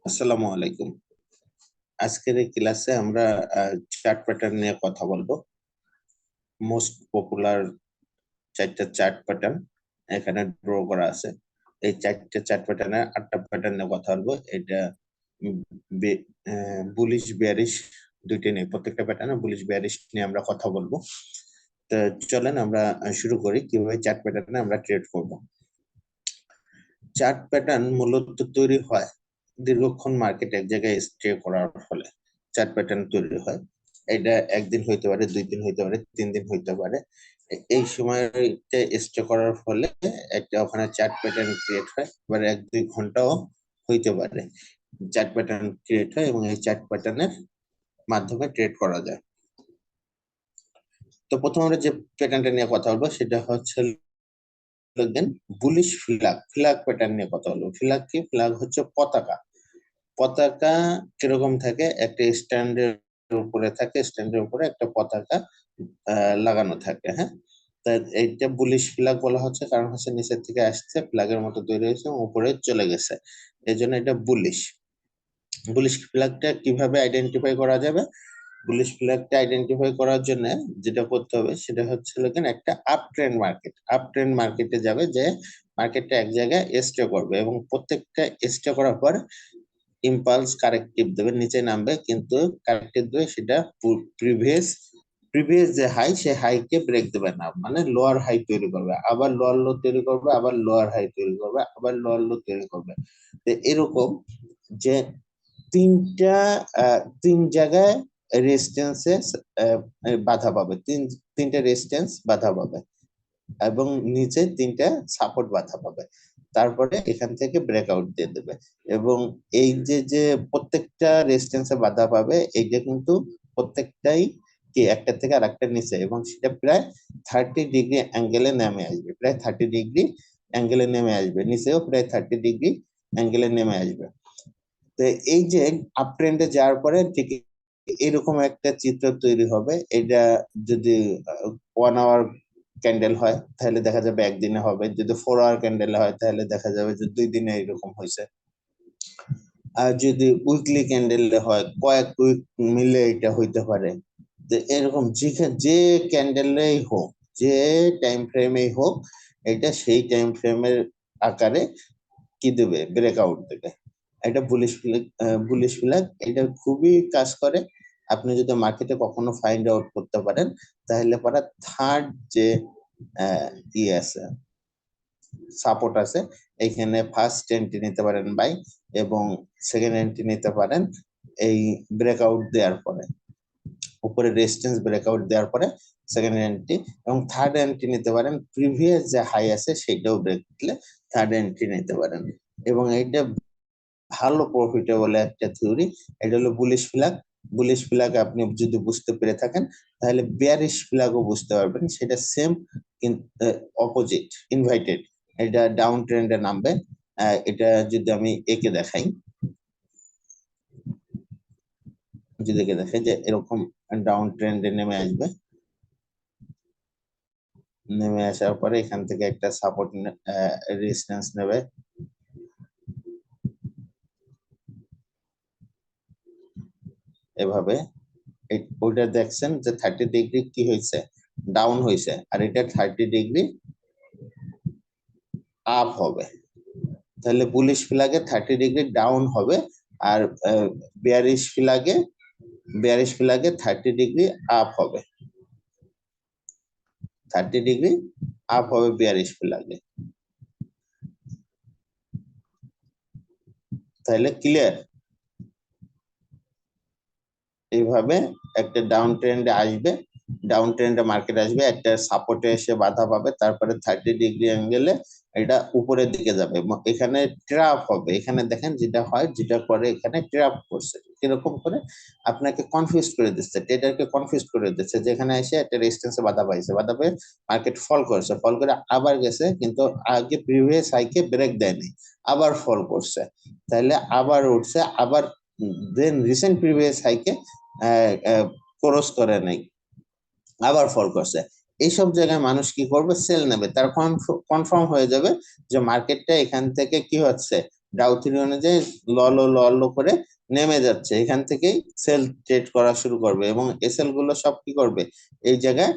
আসসালামু আলাইকুম। আজকের এই ক্লাসে আমরা চার্ট প্যাটার্ন নিয়ে কথা বলবো। মোস্ট পপুলার 4টা চার্ট প্যাটার্ন এখানে ড্র করা আছে। এই 4টে চার্ট প্যাটার্নের 8টা প্যাটার্ন নিয়ে কথা বলবো। এটা বুলিশ বেয়ারিশ দুইটা নিয়ে, প্রত্যেকটা প্যাটার্নে বুলিশ বেয়ারিশ নিয়ে আমরা কথা বলবো। তো চলেন আমরা শুরু করি কিভাবে চার্ট প্যাটার্নে আমরা ট্রেড করব। চার্ট প্যাটার্ন মূলত তৈরি হয় দীর্ঘক্ষণ মার্কেট এক জায়গায় স্টে করার ফলে চার্ট প্যাটার্ন তৈরি হয়। এটা একদিন হইতে পারে, 2 দিন হইতে পারে, 3 দিন হইতে পারে। এই সময়টা স্টে করার ফলে একটা ওখানে চার্ট প্যাটার্ন ক্রিয়েট হয়। এবার 1-2 ঘন্টাও হইতে পারে চার্ট প্যাটার্ন ক্রিয়েট হয় এবং এই চার্ট প্যাটার্নের মাধ্যমে ট্রেড করা যায়। তো প্রথম আমরা যে প্যাটার্নটা নিয়ে কথা বলবো সেটা হচ্ছে দেন বুলিশ ফ্ল্যাগ। ফ্ল্যাগ প্যাটার্ন নিয়ে কথা বলবো। ফ্ল্যাগ কি? ফ্ল্যাগ হচ্ছে পতাকা। পতাকা কিরকম থাকে? একটা স্ট্যান্ডের উপরে থাকে, স্ট্যান্ডের উপরে একটা পতাকা লাগানো থাকে। হ্যাঁ, তা এইটা বুলিশ ফ্ল্যাগ বলা হচ্ছে, কারণ হচ্ছে নিচের থেকে আসছে, ফ্ল্যাগের মতো তৈরি হয়েছে এবং উপরে চলে গেছে, এই জন্য এটা বুলিশ। বুলিশ ফ্ল্যাগটা কিভাবে আইডেন্টিফাই করা যাবে? বুলিশ ফ্ল্যাগটা আইডেন্টিফাই করার জন্য যেটা করতে হবে সেটা হচ্ছে একটা up trend market. Up trend মার্কেটে যাবে, যে মার্কেটটা এক জায়গায় স্টে করবে এবং প্রত্যেকটা স্টে করার পর ইম্পালস কারেক্টিভ দেবে, নিচে নামবে, কিন্তু কারেক্টিভ দেবে সেটা প্রিভিয়াস প্রিভিয়াস যে হাই, সে হাইকে ব্রেক দেবে না, মানে লোয়ার হাই তৈরি করবে, আবার লোয়ার লো তৈরি করবে, আবার লোয়ার হাই তৈরি করবে, আবার লোয়ার লো তৈরি করবে। তো এরকম যে তিনটা তিন জায়গায় রেজিস্ট্যান্সে বাধা পাবে, তিনটা রেজিস্ট্যান্স বাধা পাবে এবং নিচে তিনটা সাপোর্ট বাধা পাবে। তারপরে এখান থেকে ব্রেকআউট দিয়ে দেবে এবং এই যে যে প্রত্যেকটা রেজিস্ট্যান্সে বাধা পাবে, এইটা কিন্তু প্রত্যেকটাই কি একটা থেকে আর একটা নিচে, এবং সেটা প্রায় 30 ডিগ্রি অ্যাঙ্গেলে নেমে আসবে, প্রায় 30 ডিগ্রি অ্যাঙ্গেলে নেমে আসবে, নিচেও প্রায় 30 ডিগ্রি অ্যাঙ্গেলে নেমে আসবে। তো এই যে আপ ট্রেন্ডে যাওয়ার পরে ঠিক এরকম একটা চিত্র তৈরি হবে। এটা যদি 1 আওয়ার ক্যান্ডেল হয় তাহলে দেখা যাবে একদিনে হবে, যদি 4 আওয়ার ক্যান্ডেল হয় তাহলে দেখা যাবে যে 2 দিনে এরকম হয়েছে, আর যদি উইকলি ক্যান্ডেল হয় কয়েক উইক মিলে এটা হইতে পারে। তো এরকম যে ক্যান্ডেলেই হোক, যে টাইম ফ্রেমেই হোক, এটা সেই টাইম ফ্রেমের আকারে কি দেবে? ব্রেকআউট দেবে। এটা বুলিশ ফ্ল্যাগ এটা খুবই কাজ করে। আপনি যদি মার্কেটে কখনো ফাইন্ড আউট করতে পারেন তাহলে পরে থার্ড যে ই আছে, সাপোর্ট আছে, এখানে ফার্স্ট এন্ট্রি নিতে পারেন বাই, এবং সেকেন্ড এন্ট্রি নিতে পারেন এই ব্রেকআউট দেওয়ার পরে, উপরে রেজিস্ট্যান্স ব্রেকআউট দেওয়ার পরে সেকেন্ড এন্ট্রি, এবং থার্ড এন্ট্রি নিতে পারেন প্রিভিয়াস যে হাই আছে সেটাও ব্রেক দিলে থার্ড এন্ট্রি নিতে পারেন। এবং এইটা ভালো প্রফিটেবল একটা থিওরি। এটা হলো বুলিশ ফ্ল্যাগ। বুলিশ ফ্ল্যাগ আপনি যদি বুঝতে পেরে থাকেন তাহলে বেয়ারিশ ফ্ল্যাগও বুঝতে পারবেন, সেটা সেম কিন্তু অপোজিট, ইনভাইটেড। এটা ডাউন ট্রেন্ডে নামবে। এটা যদি আমি একে দেখাই, যদি একে দেখাই যে এরকম ডাউন ট্রেন্ডে নেমে আসবে, নেমে আসার পরে এখান থেকে একটা সাপোর্ট রেজিস্ট্যান্স নেবে, এভাবে। ওইটা দেখছেন যে 30 ডিগ্রি কি হয়েছে? ডাউন হয়েছে, আর এটা 30 ডিগ্রি আপ হবে। তাহলে বুলিশ ফ্ল্যাগে 30 ডিগ্রি ডাউন হবে, আর বেয়ারিশ ফ্ল্যাগে 30 ডিগ্রি আপ হবে, 30 ডিগ্রি আপ হবে বেয়ারিশ ফ্ল্যাগে। তাহলে ক্লিয়ার? এইভাবে একটা ডাউন ট্রেন্ডে আসবে, ডাউন ট্রেন্ডে মার্কেট আসবে, একটা সাপোর্টে এসে বাধা পাবে, তারপরে 30 ডিগ্রি অ্যাঙ্গেলে এটা উপরের দিকে যাবে, এখানে ট্র্যাপ হবে। এখানে দেখেন যেটা হয়, যেটা করে এখানে ট্র্যাপ করছে, কিরকম করে আপনাকে কনফিউজ করে দিচ্ছে, ট্রেডারকে কনফিউজ করে দিচ্ছে, যেখানে এসে একটা রেজিস্ট্যান্সে বাধা পাইছে, বাধা পেয়ে মার্কেট ফল করেছে, ফল করে আবার গেছে, কিন্তু আগে প্রিভিয়াস হাইকে ব্রেক দেয়নি, আবার ফল করছে, তাহলে আবার উঠছে, আবার দেন রিসেন্ট প্রিভিয়াস হাইকে ক্রস করে নাই, আবার ফল করছে। এইসব জায়গায় মানুষ কি করবে? সেল নেবে, তার কনফার্ম হয়ে যাবে যে মার্কেটটা এখান থেকে কি হচ্ছে, ডাউ থিওরি অনুযায়ী ল করে নেমে যাচ্ছে, এখান থেকেই সেল ট্রেড করা শুরু করবে এবং এসএল গুলো সব কি করবে, এই জায়গায়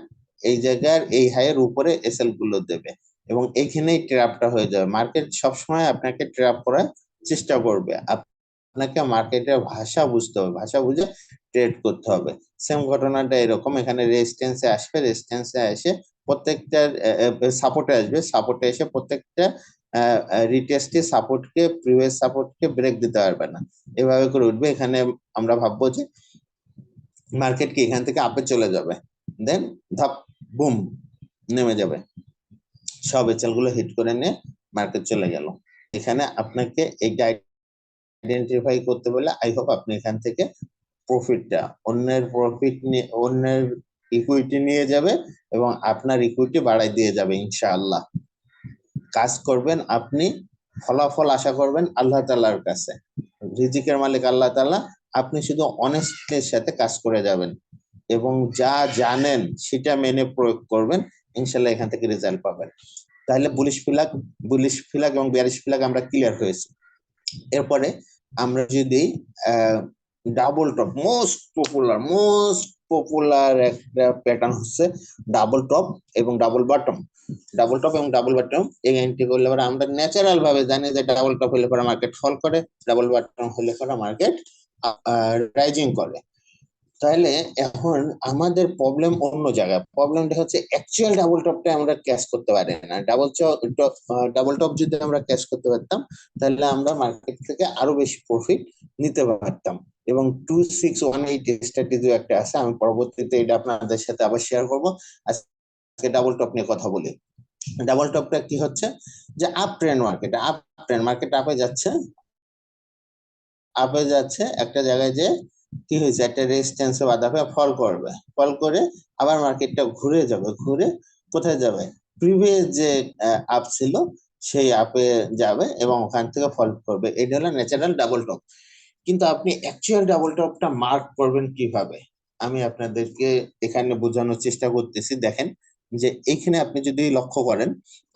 এই জায়গার এই হাইয়ের উপরে এসএল গুলো দেবে এবং এইখানেই ট্র্যাপটা হয়ে যাবে। মার্কেট সবসময় আপনাকে ট্র্যাপ করার চেষ্টা করবে, আপনাকে মার্কেটের ভাষা বুঝতে হবে, ভাষা বুঝে ট্রেড করতে হবে। সেম ঘটনাটা এরকম, এখানে রেজিস্ট্যান্সে আসবে, রেজিস্ট্যান্সে এসে প্রত্যেকটা সাপোর্টে আসবে, সাপোর্টে এসে প্রত্যেকটা রিটেস্টে সাপোর্টকে প্রিভিয়াস সাপোর্টকে ব্রেক দিতে পারবে না, এভাবে করে উঠবে। এখানে আমরা ভাববো যে মার্কেট কি এখান থেকে আপে চলে যাবে, দেন ধাপ বুম নেমে যাবে, সব এচএল গুলো হিট করে নিয়ে মার্কেট চলে গেল। এখানে আপনাকে এইটা আইডেন্টিফাই করতে বলে আই হোপ আপনি এখান থেকে প্রফিটটা অন্যের প্রফিট নিয়ে অন্যের ইকুইটি নিয়ে যাবে এবং আপনার ইকুইটি বাড়াই দিয়ে যাবে ইনশাআল্লাহ। কাজ করবেন আপনি, ফলাফল আশা করবেন আল্লাহ তাআলার কাছে, রিজিকের মালিক আল্লাহ তাআলা, আপনি শুধু অনেস্টির সাথে কাজ করে যাবেন এবং যা জানেন সেটা মেনে প্রয়োগ করবেন, ইনশাআল্লাহ এখান থেকে রেজাল্ট পাবেন। তাহলে বুলিশ ফিলাক এবং বেয়ারিশ ফিলাক আমরা ক্লিয়ার হয়েছে। এরপরে আমরা যদি ডাবল টপ, মোস্ট পপুলার একটা প্যাটার্ন হচ্ছে ডাবল টপ এবং ডাবল বটম। ডাবল টপ এবং ডাবল বটম এই এন্ট্রি করলে পরে আমরা ন্যাচারাল ভাবে জানি যে ডাবল টপ হলে পরে মার্কেট ফল করে, ডাবল বটম হলে পরে মার্কেট রাইজিং করে। তাহলে এখন আমাদের প্রবলেম অন্য জায়গায়, প্রবলেমটা হচ্ছে অ্যাকচুয়াল ডাবল টপটা আমরা ক্যাচ করতে পারি না। ডাবল টপ যদি আমরা ক্যাচ করতে পারতাম তাহলে আমরা মার্কেট থেকে আরো বেশি প্রফিট নিতে পারতাম। এবং 2618 স্ট্র্যাটেজি একটা আছে, আমি পরবর্তীতে এটা আপনাদের সাথে আবার শেয়ার করবো। আজকে ডাবল টপ নিয়ে কথা বলি। ডাবল টপটা কি হচ্ছে, যে আপ ট্রেন্ড মার্কেট আপে যাচ্ছে একটা জায়গায়, যে কি হয়েছে, একটা রেজিস্ট্যান্সে বাধা পেয়ে ফল করবে, ফল করে আবার মার্কেটটা ঘুরে যাবে, ঘুরে কোথায় যাবে, প্রিভিয়াস যে আপ ছিল সেই আপে যাবে এবং ওখান থেকে ফল করবে। এটা হলো ন্যাচারাল ডাবল টপ। কিন্তু আপনি অ্যাকচুয়াল ডাবল টপটা মার্ক করবেন কিভাবে, আমি আপনাদেরকে এখানে বোঝানোর চেষ্টা করতেছি। দেখেন যে এইখানে আপনি যদি লক্ষ্য করেন,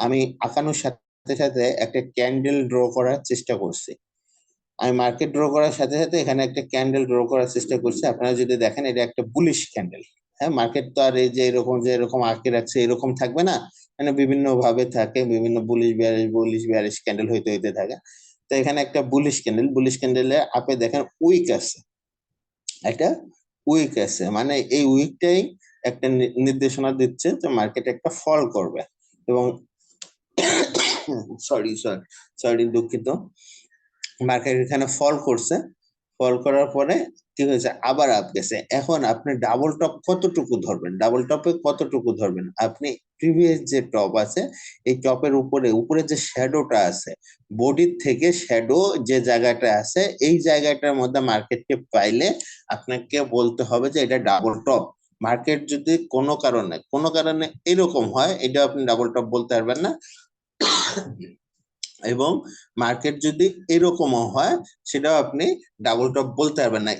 আমি আঁকানোর সাথে সাথে একটা ক্যান্ডেল ড্র করার চেষ্টা করছি। আমি মার্কেট ড্র করার সাথে সাথে এখানে একটা ক্যান্ডেল ড্র করার চেষ্টা করছি। আপনারা যদি দেখেন এটা একটা বুলিশ ক্যান্ডেল। হ্যাঁ, মার্কেট তো আর এই যে এরকম আঁকে রাখছে এরকম থাকবে না, মানে বিভিন্ন ভাবে থাকে, বিভিন্ন বুলিশ বিয়ারিশ ক্যান্ডেল হইতে হইতে থাকে। তো এখানে একটা বুলিশ ক্যান্ডেলে আপে দেখেন উইক আছে, একটা উইক আছে, মানে এই উইকটাই একটা নির্দেশনা দিচ্ছে যে মার্কেট একটা ফল করবে। এবং সরি সরি সরি দুঃখিত, মার্কেট এখানে ফল করছে, ফল করার পরে কি হয়েছে, আবার আপ গেছে। এখন আপনি ডাবল টপ কতটুকু ধরবেন, ডাবল টপে কতটুকু ধরবেন, আপনি প্রিভিয়াস যে টপ আছে এই টপের উপরে উপরে যে শ্যাডোটা আছে, বডির থেকে শ্যাডো যে জায়গাটা আছে এই জায়গাটার মধ্যে মার্কেটকে পাইলে আপনাকে বলতে হবে যে এটা ডাবল টপ। মার্কেট যদি কোনো কারণে এরকম হয়, এটা আপনি ডাবল টপ বলতে পারবেন না। এবং মার্কেট যদি এরকমও হয় সেটাও আপনি ডাবল টপ বলতে পারবেন না।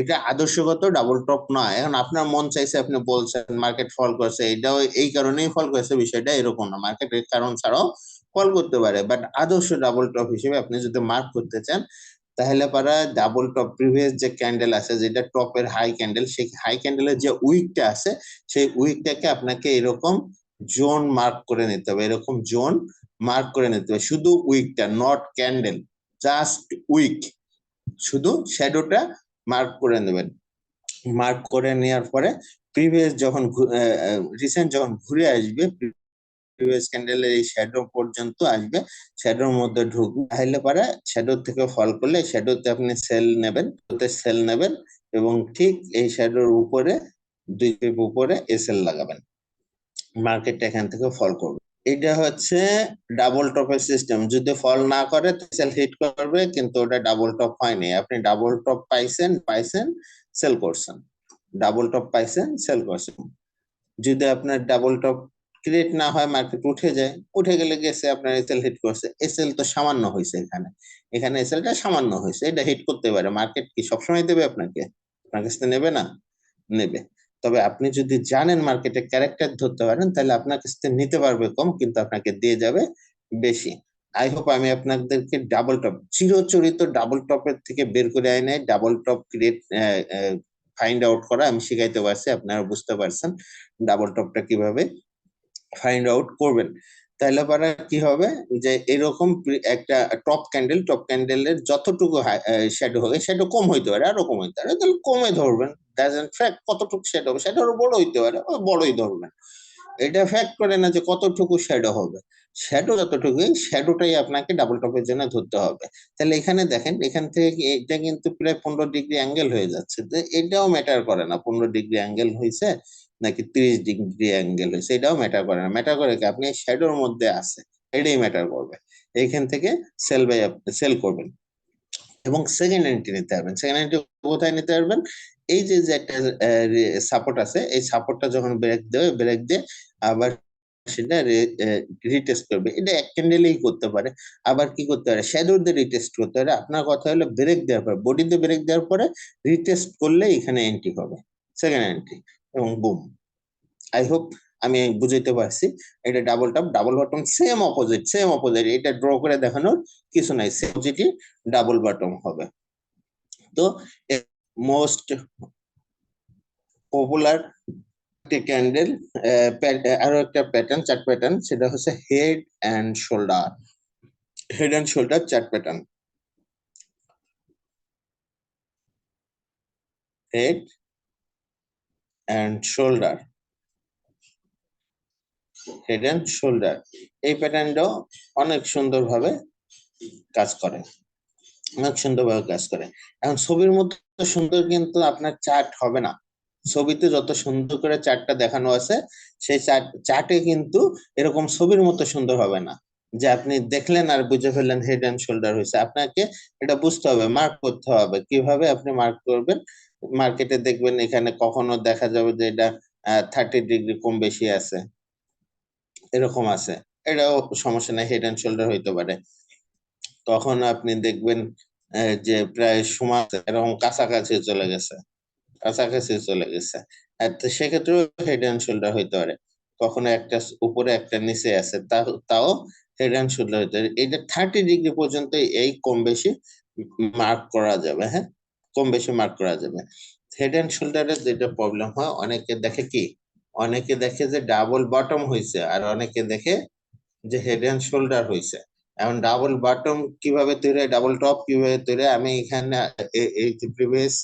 এটা আদর্শগত ডাবল টপ নয়। এখন আপনার মন চাইছে, আপনি বলছেন মার্কেট ফল করছে, এটাও এই কারণেই ফল করেছে, বিষয়টা এরকম না, মার্কেটের কারণ ছাড়াও ফল করতে পারে। বাট আদর্শ ডাবল টপ হিসেবে আপনি যদি মার্ক করতে চান তাহলে পারা ডাবল টপ প্রিভিয়াস যে ক্যান্ডেল আছে, যেটা টপের হাই ক্যান্ডেল, সেই হাই ক্যান্ডেলের যে উইকটা আছে সেই উইকটাকে আপনাকে এরকম জোন মার্ক করে নিতে হবে, এরকম জোন মার্ক করে নিতে হবে, শুধু উইকটা, নট ক্যান্ডেল, জাস্ট উইক, শুধু শ্যাডোটা মার্ক করে নেবেন। মার্ক করে নেওয়ার পরে প্রিভিয়াস যখন রিসেন্ট যখন ঘুরে আসবে, প্রিভিয়াস ক্যান্ডেলের এই শ্যাডো পর্যন্ত আসবে, শ্যাডোর মধ্যে ঢুকবে, তাহলে পরে শ্যাডো থেকে ফল করলে শ্যাডোতে আপনি সেল নেবেন এবং ঠিক এই শ্যাডোর উপরে 2 পিপ উপরে এসএল লাগাবেন, মার্কেটটা এখান থেকে ফল করবে। এটা হচ্ছে ডাবল টপের সিস্টেম। যদি ফল না করে সেল হিট করবে, কিন্তু ওটা ডাবল টপ হয়নি, আপনি ডাবল টপ পাইছেন সেল করছেন, ডাবল টপ পাইছেন সেল করছেন। যদি আপনার ডাবল টপ ক্রিয়েট না হয়, মার্কেট উঠে গেলে গেছে, আপনার এসএল হিট করছে, এসএল তো সামান্য হয়েছে, এখানে এসএলটা সামান্য হয়েছে, এটা হিট করতে পারে। মার্কেট কি সবসময় দেবে আপনাকে? আপনার কাছ থেকে নেবে না, নেবে। তবে আপনি যদি জানেন মার্কেটের ক্যারেক্টার ধরতে পারেন, তাহলে আপনার কাছ থেকে নিতে পারবে কম, কিন্তু আপনাকে দিয়ে যাবে বেশি। আই হোপ আমি আপনাদেরকে ডাবল টপ, চিরচরিত ডাবল টপের থেকে বের করে আনে double top create find out করা আমি শিখাইতে পারছি, আপনারা বুঝতে পারছেন ডাবল টপটা কিভাবে ফাইন্ড আউট করবেন। তাহলে পরে কি হবে যে এরকম একটা টপ ক্যান্ডেলের যতটুকু শ্যাডো হবে শ্যাডো কম হইতে পারে, আরো কম হইতে পারে, তাহলে কমে ধরবেন। ডাজন্ট ফ্যাক্ট কতটুকু শ্যাডো হবে, শ্যাডো বড় হইতে পারে, বড়ই ধরবেন। এটা ফ্যাক্ট করে না যে কতটুকু শ্যাডো হবে, শ্যাডো যতটুকু শ্যাডোটাই আপনাকে ডাবল টপের জন্য ধরতে হবে। তাহলে এখানে দেখেন এখান থেকে এটা কিন্তু প্রায় 15 ডিগ্রি অ্যাঙ্গেল হয়ে যাচ্ছে, তো এটাও ম্যাটার করে না 15 ডিগ্রি অ্যাঙ্গেল হয়েছে নাকি 30 ডিগ্রি অ্যাঙ্গেল হয়েছে, এটাও ম্যাটার করে না। ম্যাটার করে কি আপনি শ্যাডোর মধ্যে আছে, এটাই ম্যাটার করবে। এইখান থেকে সেল করবেন এবং সেকেন্ড এন্ট্রি নিতে পারবেন। সেকেন্ড এন্ট্রি কোথায় নিতে পারবেন, এই যে যে একটা সাপোর্ট আছে, এই সাপোর্টটা যখন ব্রেক দেবে, ব্রেক দিয়ে আবার সেটা রিটেস্ট করবে। এটা এক ক্যান্ডেলেই করতে পারে, আবার কি করতে পারে শ্যাডোর দিয়ে রিটেস্ট করতে পারে। আপনার কথা হলো ব্রেক দেওয়ার পর, বডিতে ব্রেক দেওয়ার পরে রিটেস্ট করলে এখানে এন্ট্রি হবে, সেকেন্ড এন্ট্রি, এবং বুম। আই হোপ আমি বুঝাইতে পারছি। এটা double top double bottom same opposite, same opposite, এটা ড্র করে দেখানোর কিছু নাই, সেম অপোজিটই ডাবল বটম হবে। তো মোস্ট পপুলার ক্যান্ডেল আরো একটা প্যাটার্ন, চার্ট প্যাটার্ন, সেটা হচ্ছে head and shoulder. Head and shoulder chart pattern. Head and shoulder, head and shoulder, এই প্যাটার্নটাও অনেক সুন্দরভাবে কাজ করে, অনেক সুন্দরভাবে কাজ করে। এখন ছবির মধ্যে সুন্দর কিন্তু আপনার চার্ট হবে না, ছবিতে যত সুন্দর করে চার্টটা দেখানো আছে সেই চার্টে কিন্তু এরকম ছবির মতো সুন্দর হবে না, যে আপনি দেখলেন আর বুঝে ফেললেন হেড এন্ড শোল্ডার হয়েছে। আপনাকে এটা বুঝতে হবে, মার্ক করতে হবে। কিভাবে আপনি মার্ক করবেন, মার্কেটে দেখবেন এখানে কখনো দেখা যাবে যে এটা 30 ডিগ্রি কম বেশি আছে, এরকম আছে, এটাও সমস্যা নাই, হেড এন্ড শোল্ডার হইতে পারে। তখন আপনি দেখবেন যে প্রায় সমান এরকম কাছাকাছি চলে গেছে, কাছাকাছি চলে গেছে। আর তো সেক্ষেত্রেও হেড অ্যান্ড শোল্ডার হইতে পারে, কখনো একটা উপরে একটা নিচে আছে, তাও হেড অ্যান্ড শোল্ডার হইতে পারে। এটা 30 ডিগ্রি পর্যন্ত এই কম বেশি মার্ক করা যাবে, হ্যাঁ, কম বেশি মার্ক করা যাবে। হেড অ্যান্ড শোল্ডারের যেটা প্রবলেম হয়, অনেকে দেখে কি, অনেকে দেখে যে ডাবল বটম হয়েছে, আর অনেকে দেখে যে হেড অ্যান্ড শোল্ডার হয়েছে। এখন ডাবল বটম কিভাবে তৈরি হয়, ডাবল টপ কিভাবে তৈরি হয়, আমি এখানে এই যে প্রিভিয়াস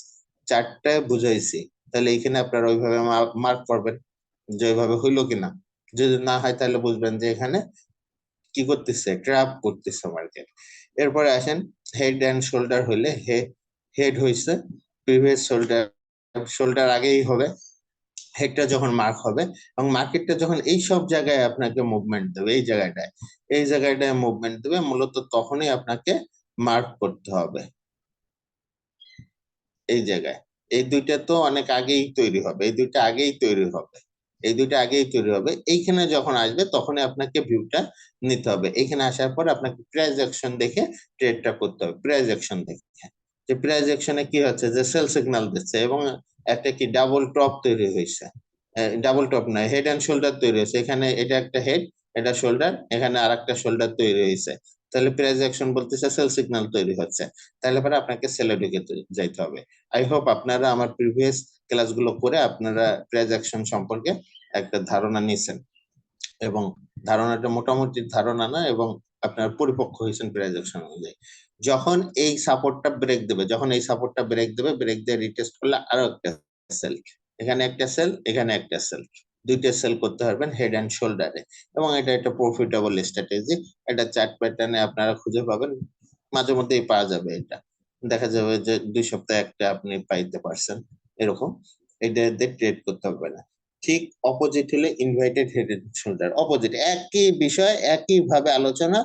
চারটায় বুঝাইছি। তাহলে এখানে আপনারা ওইভাবে মার্ক করবেন যে ওইভাবে হইলো কিনা। যদি না হয় তাহলে বুঝবেন যে এখানে কি করতেছে, ট্র্যাপ করতেছে মার্কেট। এরপরে আসেন হেড অ্যান্ড শোল্ডার হইলে, হেড হইছে প্রিভিয়াস শোল্ডার, শোল্ডার আগেই হবে, হেডটা যখন মার্ক হবে এবং মার্কেটটা যখন এই সব জায়গায় আপনাকে মুভমেন্ট দেবে, এই জায়গাটায়, এই জায়গাটায় মুভমেন্ট দেবে, মূলত তখনই আপনাকে মার্ক করতে হবে এই জায়গায়। এই দুইটা তো অনেক আগেই তৈরি হবে, এই দুইটা আগেই তৈরি হবে, এই দুইটা আগেই তৈরি হবে। এইখানে যখন আসবে তখনই আপনাকে ভিউটা নিতে হবে। এখানে আসার পর আপনাকে প্রাইস অ্যাকশন দেখে ট্রেডটা করতে হবে, প্রাইস অ্যাকশন দেখে। যে প্রাইস অ্যাকশনে কি হচ্ছে, যে সেল সিগন্যাল দিচ্ছে এবং একটা কি ডাবল টপ তৈরি হয়েছে, ডাবল টপ নয়, হেড অ্যান্ড শোল্ডার তৈরি হয়েছে। এখানে এটা একটা হেড, এটা শোল্ডার, এখানে আর একটা শোল্ডার তৈরি হয়েছে। তাহলে প্রাইস অ্যাকশন বলতেছে সেল সিগন্যাল তৈরি হচ্ছে, তাহলে পরে আপনাকে সেলে ঢুকে যাইতে হবে। আই হোপ আপনারা আমার প্রিভিয়াস ক্লাসগুলো করে আপনারা প্রাইস অ্যাকশন সম্পর্কে একটা ধারণা নিয়েছেন, এবং ধারণাটা মোটামুটি ধারণা না, এবং আপনার পরিপক্ক হয়েছেন প্রাইস অ্যাকশন অনুযায়ী। যখন এই সাপোর্টটা ব্রেক দেবে, যখন এই সাপোর্টটা ব্রেক দেবে, ব্রেক দিয়ে রিটেস্ট করলে আরো একটা সেল, এখানে একটা সেল, এখানে একটা সেল, দুইটা সেল করতে পারবেন হেড অ্যান্ড শোল্ডারে। এবং এটা একটা প্রফিটেবল স্ট্র্যাটেজি, এটা চার্ট প্যাটার্নে আপনারা খুঁজে পাবেন, মাঝে মধ্যেই পাওয়া যাবে। এটা দেখা যাবে যে 2 সপ্তাহে একটা আপনি পাইতে পারছেন, এরকম এটা দিয়ে ট্রেড করতে হবে না। ঠিক অপোজিট হলে invited head and shoulder, opposite, একই বিষয় একই ভাবে আলোচনা,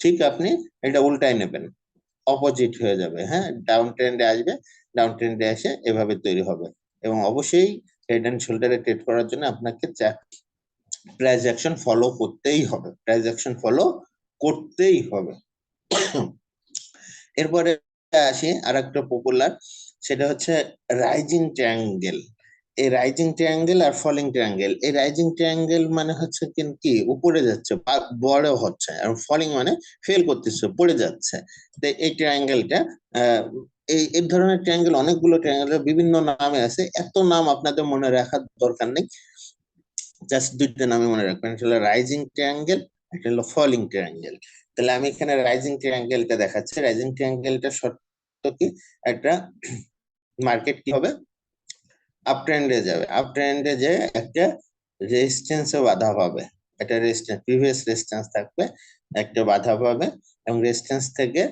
ঠিক আপনি এটা উল্টাই নেবেন, অপোজিট হয়ে যাবে, হ্যাঁ, ডাউন ট্রেন্ডে আসবে, ডাউন ট্রেন্ডে এসে এভাবে তৈরি হবে। এবং অবশ্যই হেড এন্ড শোল্ডারে ট্রেড করার জন্য আপনাকে প্রাইস অ্যাকশন ফলো করতেই হবে, প্রাইস অ্যাকশন ফলো করতেই হবে। এরপরে আসি আর একটা পপুলার, সেটা হচ্ছে রাইজিং ট্রায়াঙ্গেল। এই রাইজিং ট্রায়াঙ্গেল আর ফলিং ট্রায়াঙ্গেল, এই রাইজিং ট্রায়াঙ্গেল মানে হচ্ছে কি উপরে যাচ্ছে বড় হচ্ছে, আর ফলিং মানে ফেল করতেছে, পড়ে যাচ্ছে। তো এই ট্রায়াঙ্গেলটা এই ধরনের ট্রায়াঙ্গেল, অনেকগুলো ট্রায়াঙ্গেল বিভিন্ন নামে আছে, এত নাম আপনাদের মনে রাখার দরকার নেই, জাস্ট দুইটা নামে মনে রাখবেন, একটা হলো রাইজিং ট্রায়াঙ্গেল, একটা হলো ফলিং ট্রায়াঙ্গেল। তাহলে আমি এখানে রাইজিং ট্রায়াঙ্গেলটা দেখাচ্ছি। রাইজিং ট্রায়াঙ্গেলটা শর্ত কি, একটা মার্কেট কি হবে, আপ ট্রেন্ডে যাবে, আপ ট্রেন্ডে যে একটা রেজিস্ট্যান্সে বাধা পাবে, একটা রেজিস্ট্যান্স, প্রিভিয়াস রেজিস্ট্যান্স থাকবে, একটা বাধা পাবে, এবং রেজিস্ট্যান্স থেকে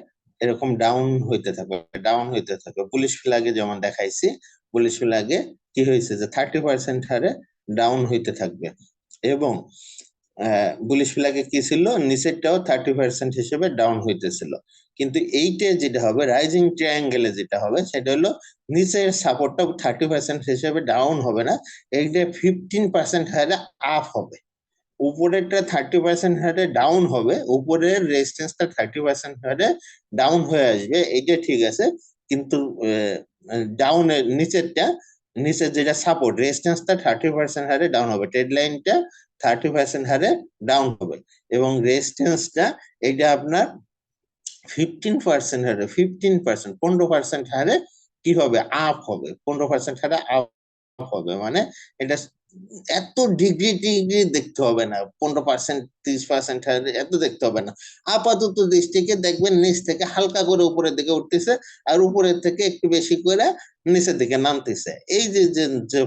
এরকম ডাউন হইতে থাকবে, ডাউন হইতে থাকবে। বুলিশ ফ্ল্যাগে যেমন দেখাইছি, বুলিশ ফ্ল্যাগে কি হয়েছে যে 30% হারে ডাউন হইতে থাকবে, এবং বুলিশ ফ্ল্যাগে কি ছিল, নিচেরটাও 30% হিসেবে ডাউন হইতেছিল। কিন্তু এইটা যেটা হবে রাইজিং ট্রায়াঙ্গেলে যেটা হবে সেটা হলো নিচের সাপোর্টটা 30% হিসেবে ডাউন হবে না, এইটা 15% হারে আপ হবে। উপরেরটা 30% হারে ডাউন হবে, উপরের রেজিস্ট্যান্সটা 30% হারে ডাউন হয়ে আসবে, এইটা ঠিক আছে। কিন্তু ডাউনের নিচেরটা, নিচের যেটা সাপোর্ট, রেজিস্ট্যান্সটা 30% হারে ডাউন হবে, ট্রেড লাইনটা 30% হারে ডাউন হবে, এবং রেজিস্ট্যান্সটা এটা আপনার 15% হারে, 15% হারে কি হবে, আপ হবে, 15% হারে আপ হবে। মানে এটা এত ডিগ্রি ডিগ্রি দেখতে হবে না, 15%, 30% এত দেখতে হবে না। আপাতত দৃষ্টিকে দেখবেন নিচ থেকে হালকা করে উপরের দিকে উঠতেছে, আর উপরের থেকে একটু বেশি করে নিচের দিকে নামতেছে। এই যে যে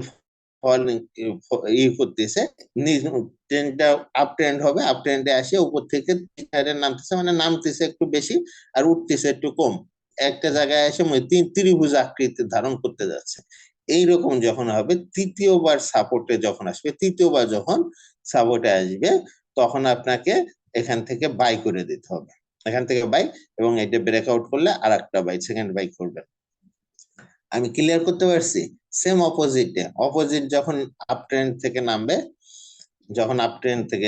ফল ই করতেছে, ট্রেনটা আপ ট্রেন্ড হবে, আপ ট্রেন্ডে আসে উপর থেকে নামতেছে, মানে নামতেছে একটু বেশি আর উঠতেছে একটু কম, একটা জায়গায় এসে ত্রিভুজ আকৃতি ধারণ করতে যাচ্ছে। এইরকম যখন হবে, তৃতীয়বার সাপোর্টে যখন আসবে, তৃতীয়বার যখন সাপোর্টে আসবে, তখন আপনাকে এখান থেকে বাই করে দিতে হবে, এখান থেকে বাই, এবং এটা ব্রেকআউট করলে আর একটা বাই, সেকেন্ড বাই করবেন। আমি ক্লিয়ার করতে পারছি? সেম অপোজিটে, অপোজিট যখন আপ ট্রেন্ড থেকে নামবে, যখন আপ ট্রেন্ড থেকে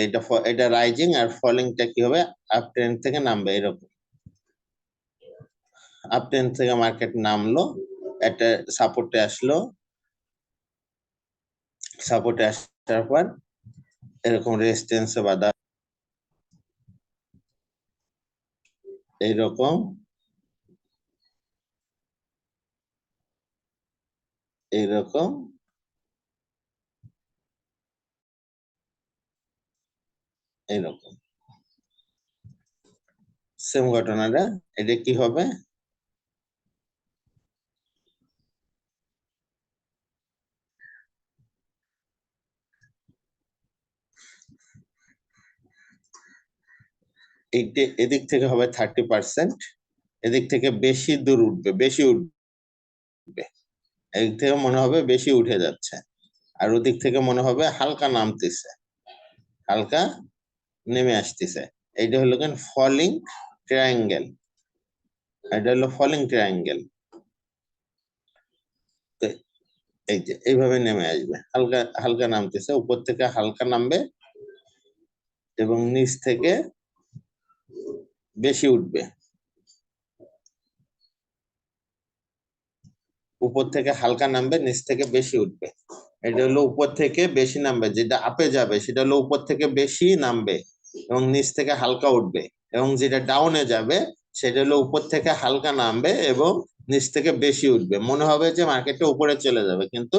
এটা রাইজিং, আর ফলিংটা কি হবে, আপ ট্রেন্ড থেকে নামবে, এরকম আপ ট্রেন্ড থেকে মার্কেট নামলো, একটা সাপোর্টে আসলো, সাপোর্টে আসার পর এরকম রেজিস্ট্যান্সে বাধা, এইরকম এইরকম এইরকম সেম ঘটনাটা, এটা কি হবে, এইটা এদিক থেকে হবে 30%, এদিক থেকে বেশি দূর উঠবে, বেশি উঠবে, এদিক থেকে মনে হবে বেশি উঠে যাচ্ছে, আর ওদিক থেকে মনে হবে হালকা নামতেছে, হালকা নেমে আসতেছে। এইটা হলো কেন ফলিং ট্রায়াঙ্গেল, এটা হলো ফলিং ট্রায়াঙ্গেল। তো এই যে এইভাবে নেমে আসবে, হালকা হালকা নামতেছে, উপর থেকে হালকা নামবে এবং নিচ থেকে বেশি উঠবে, উপর থেকে হালকা নামবে, নিচ থেকে বেশি উঠবে। এটা হলো উপর থেকে বেশি নামবে, যেটা আপে যাবে সেটা হলো উপর থেকে বেশি নামবে এবং নিচ থেকে হালকা উঠবে, এবং যেটা ডাউনে যাবে সেটা হলো উপর থেকে হালকা নামবে এবং নিচ থেকে বেশি উঠবে। মনে হবে যে মার্কেটটা উপরে চলে যাবে, কিন্তু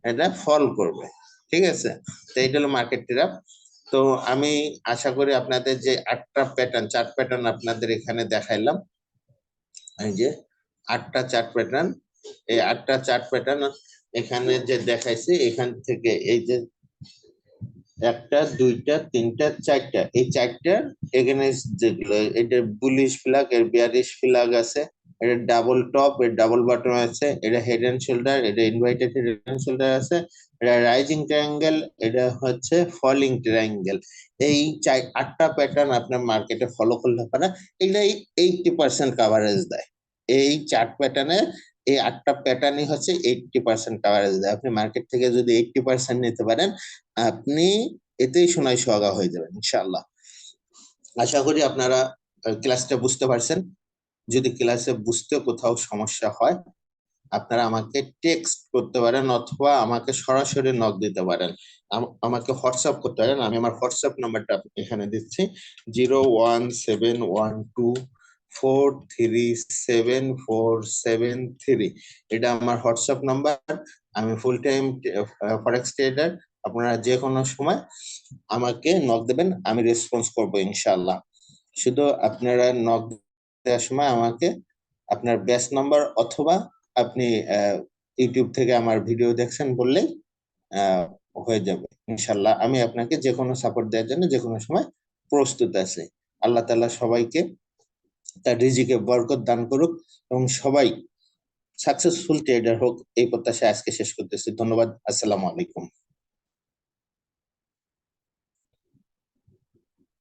এটা ফল করবে। ঠিক আছে, তো এইটা হলো মার্কেট ট্র্যাপ। তো আমি আশা করি আপনাদের যে 8টা প্যাটার্ন, চার্ট প্যাটার্ন আপনাদের এখানে দেখাইলাম, এই যে 8টা চার্ট প্যাটার্ন, এই 8টা চার্ট প্যাটার্ন এখানে যে দেখাইছি, এখান থেকে এই যে 1টা 2টা 3টা 4টা, এই 4টার এগেনস্ট যেগুলো, এটা বুলিশ ফ্ল্যাগ, এর বিয়ারিশ ফ্ল্যাগ আছে, এটা ডাবল টপ, এর ডাবল বটম আছে, এটা হেড এন্ড শোল্ডার, এটা ইনভার্টেড হেড এন্ড শোল্ডার আছে, এটা রাইজিং ট্রায়াঙ্গেল, এটা হচ্ছে ফলিং ট্রায়াঙ্গেল। এই 8টা প্যাটার্ন আপনার মার্কেটে ফলো করলে পারে, এটাই 80% কাভারেজ দেয়। এই চার্ট প্যাটার্নের এই 8টা প্যাটার্নই হচ্ছে 80% কাভারেজ দেয়। আপনি মার্কেট থেকে যদি 80% নিতে পারেন, আপনি এতেই সোনায় সোহাগা হয়ে যাবেন ইনশাআল্লাহ। আশা করি আপনারা ক্লাসটা বুঝতে পারছেন। যদি ক্লাসে বুঝতে কোথাও সমস্যা হয় আপনারা আমাকে টেক্সট করতে পারেন অথবা আমাকে সরাসরি নক দিতে পারেন, আমাকে হোয়াটসঅ্যাপ করতে পারেন। আমি আমার হোয়াটসঅ্যাপ নাম্বারটা এখানে দিচ্ছি, 01712437473। এটা আমার হোয়াটসঅ্যাপ নাম্বার। আমি ফুল টাইম ফরেক্স ট্রেডার। আপনারা যে কোনো সময় আমাকে নক দেবেন, আমি রেসপন্স করবো ইনশাআল্লাহ। শুধু আপনারা নক দেওয়ার সময় আমাকে আপনার ব্যাচ নাম্বার অথবা আপনি ইউটিউব থেকে আমার ভিডিও দেখছেন বললেই আহ, হয়ে যাবে ইনশাল্লাহ। আমি আপনাকে যে কোনো সাপোর্ট দেওয়ার জন্য যে কোনো সময় প্রস্তুত আছি। আল্লাহ তাআলা সবাইকে তার রিজিকে বরকত দান করুক এবং সবাই সাকসেসফুল ট্রেডার হোক, এই প্রত্যাশায় আজকে শেষ করতেছি। ধন্যবাদ। আসসালামু আলাইকুম।